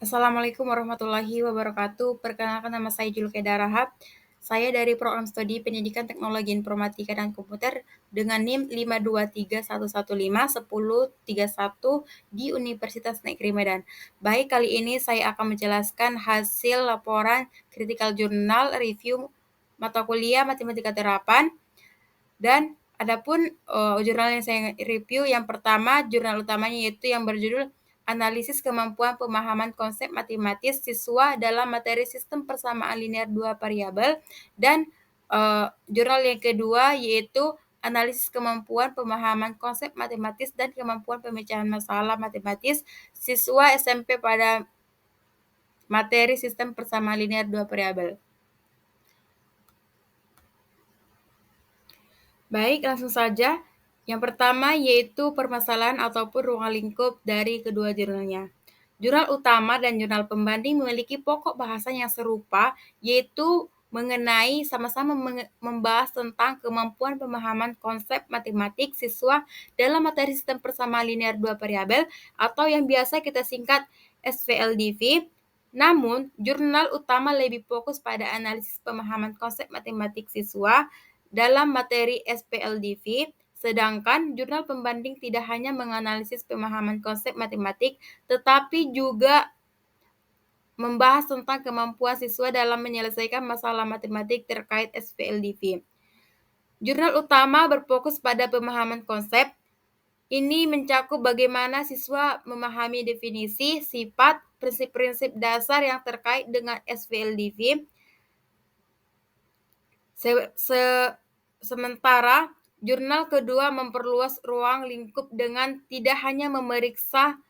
Assalamualaikum warahmatullahi wabarakatuh. Perkenalkan nama saya Julkeda Rahab. Saya dari Program Studi Pendidikan Teknologi Informatika dan Komputer dengan NIM 52311511031 di Universitas Negeri Medan. Baik, kali ini saya akan menjelaskan hasil laporan Critical Journal Review mata kuliah Matematika Terapan. Dan adapun jurnal yang saya review, yang pertama jurnal utamanya yaitu yang berjudul Analisis Kemampuan Pemahaman Konsep Matematis Siswa dalam Materi Sistem Persamaan Linear Dua Variabel, dan jurnal yang kedua yaitu Analisis Kemampuan Pemahaman Konsep Matematis dan Kemampuan Pemecahan Masalah Matematis Siswa SMP pada Materi Sistem Persamaan Linear Dua Variabel. Baik, langsung saja. Yang pertama yaitu permasalahan ataupun ruang lingkup dari kedua jurnalnya. Jurnal utama dan jurnal pembanding memiliki pokok bahasan yang serupa, yaitu mengenai sama-sama membahas tentang kemampuan pemahaman konsep matematik siswa dalam materi sistem persamaan linear dua variabel atau yang biasa kita singkat SVLDV. Namun, jurnal utama lebih fokus pada analisis pemahaman konsep matematik siswa dalam materi SPLDV, sedangkan jurnal pembanding tidak hanya menganalisis pemahaman konsep matematik, tetapi juga membahas tentang kemampuan siswa dalam menyelesaikan masalah matematik terkait SPLDV. Jurnal utama berfokus pada pemahaman konsep. Ini mencakup bagaimana siswa memahami definisi, sifat, prinsip-prinsip dasar yang terkait dengan SPLDV. Sementara jurnal kedua memperluas ruang lingkup dengan tidak hanya memeriksa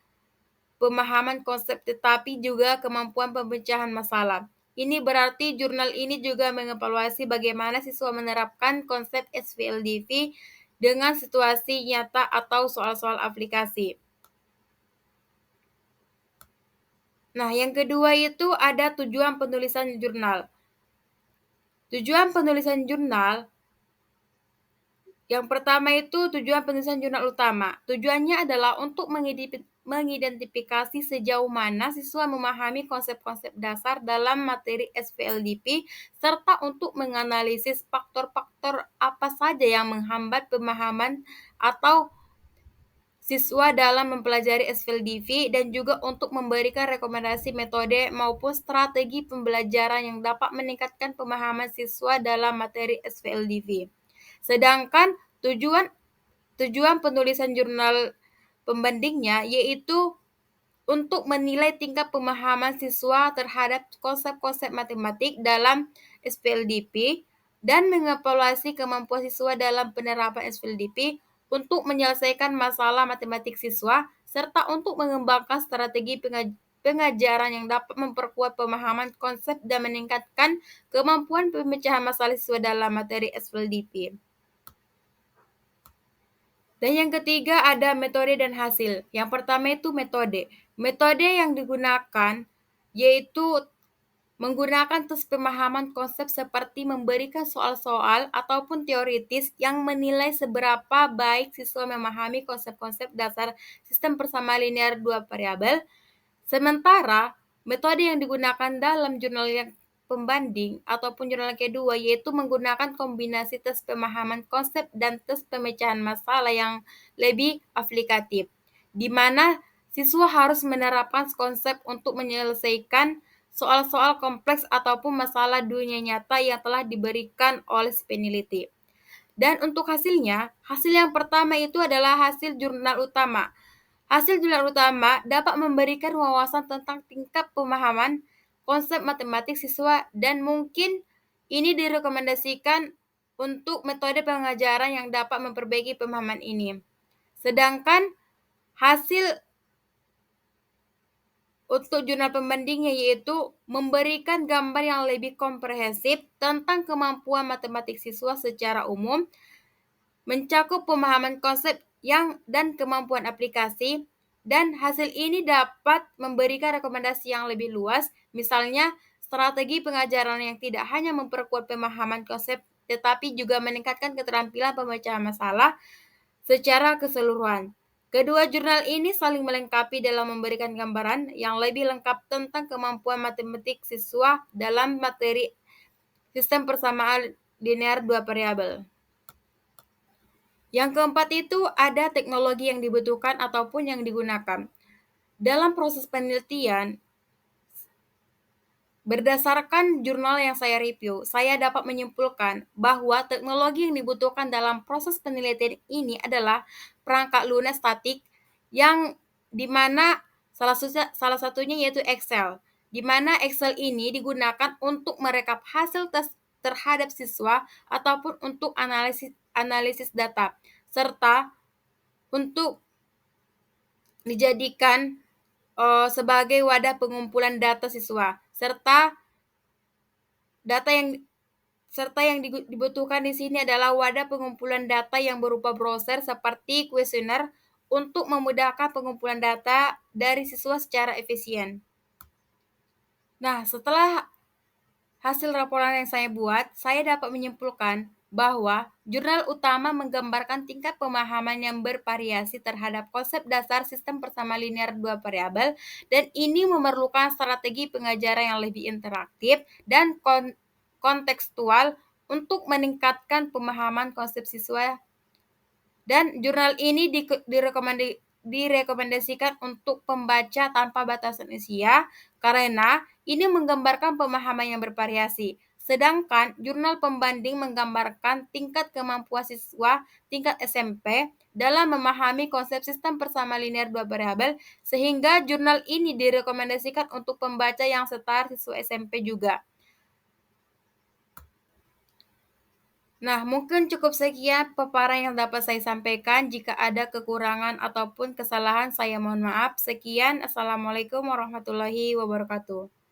pemahaman konsep tetapi juga kemampuan pemecahan masalah. Ini berarti jurnal ini juga mengevaluasi bagaimana siswa menerapkan konsep SPLDV dengan situasi nyata atau soal-soal aplikasi. Nah, yang kedua itu ada tujuan penulisan jurnal. Tujuan penulisan jurnal yang pertama itu tujuan penulisan jurnal utama. Tujuannya adalah untuk mengidentifikasi sejauh mana siswa memahami konsep-konsep dasar dalam materi SPLDV serta untuk menganalisis faktor-faktor apa saja yang menghambat pemahaman atau siswa dalam mempelajari SPLDV dan juga untuk memberikan rekomendasi metode maupun strategi pembelajaran yang dapat meningkatkan pemahaman siswa dalam materi SPLDV. Sedangkan tujuan penulisan jurnal pembandingnya yaitu untuk menilai tingkat pemahaman siswa terhadap konsep-konsep matematik dalam SPLDV dan mengevaluasi kemampuan siswa dalam penerapan SPLDV untuk menyelesaikan masalah matematik siswa serta untuk mengembangkan strategi pengajaran yang dapat memperkuat pemahaman konsep dan meningkatkan kemampuan pemecahan masalah siswa dalam materi SPLDV. Dan yang ketiga ada metode dan hasil. Yang pertama itu metode. Metode yang digunakan yaitu menggunakan tes pemahaman konsep seperti memberikan soal-soal ataupun teoritis yang menilai seberapa baik siswa memahami konsep-konsep dasar sistem persamaan linear dua variabel. Sementara metode yang digunakan dalam jurnal yang pembanding ataupun jurnal kedua yaitu menggunakan kombinasi tes pemahaman konsep dan tes pemecahan masalah yang lebih aplikatif, di mana siswa harus menerapkan konsep untuk menyelesaikan soal-soal kompleks ataupun masalah dunia nyata yang telah diberikan oleh si peneliti. Dan untuk hasilnya, hasil yang pertama itu adalah hasil jurnal utama. Hasil jurnal utama dapat memberikan wawasan tentang tingkat pemahaman konsep matematik siswa dan mungkin ini direkomendasikan untuk metode pengajaran yang dapat memperbaiki pemahaman ini. Sedangkan hasil untuk jurnal pembandingnya yaitu memberikan gambar yang lebih komprehensif tentang kemampuan matematik siswa secara umum, mencakup pemahaman konsep dan kemampuan aplikasi, dan hasil ini dapat memberikan rekomendasi yang lebih luas, misalnya strategi pengajaran yang tidak hanya memperkuat pemahaman konsep tetapi juga meningkatkan keterampilan pemecahan masalah secara keseluruhan. Kedua jurnal ini saling melengkapi dalam memberikan gambaran yang lebih lengkap tentang kemampuan matematik siswa dalam materi sistem persamaan linear dua variabel. Yang keempat itu ada teknologi yang dibutuhkan ataupun yang digunakan. Dalam proses penelitian, berdasarkan jurnal yang saya review, saya dapat menyimpulkan bahwa teknologi yang dibutuhkan dalam proses penelitian ini adalah perangkat lunak statik yang dimana salah satunya yaitu Excel, di mana Excel ini digunakan untuk merekap hasil tes terhadap siswa ataupun untuk analisis data, serta untuk dijadikan sebagai wadah pengumpulan data siswa, serta yang dibutuhkan di sini adalah wadah pengumpulan data yang berupa browser seperti kuesioner untuk memudahkan pengumpulan data dari siswa secara efisien. Nah, setelah hasil laporan yang saya buat, saya dapat menyimpulkan bahwa jurnal utama menggambarkan tingkat pemahaman yang bervariasi terhadap konsep dasar sistem persamaan linear dua variabel, dan ini memerlukan strategi pengajaran yang lebih interaktif dan kontekstual untuk meningkatkan pemahaman konsep siswa. Dan jurnal ini direkomendasikan untuk pembaca tanpa batasan usia karena ini menggambarkan pemahaman yang bervariasi. Sedangkan jurnal pembanding menggambarkan tingkat kemampuan siswa tingkat SMP dalam memahami konsep sistem persamaan linear dua variabel, sehingga jurnal ini direkomendasikan untuk pembaca yang setara siswa SMP juga. Nah, mungkin cukup sekian paparan yang dapat saya sampaikan. Jika ada kekurangan ataupun kesalahan, saya mohon maaf. Sekian, Assalamualaikum warahmatullahi wabarakatuh.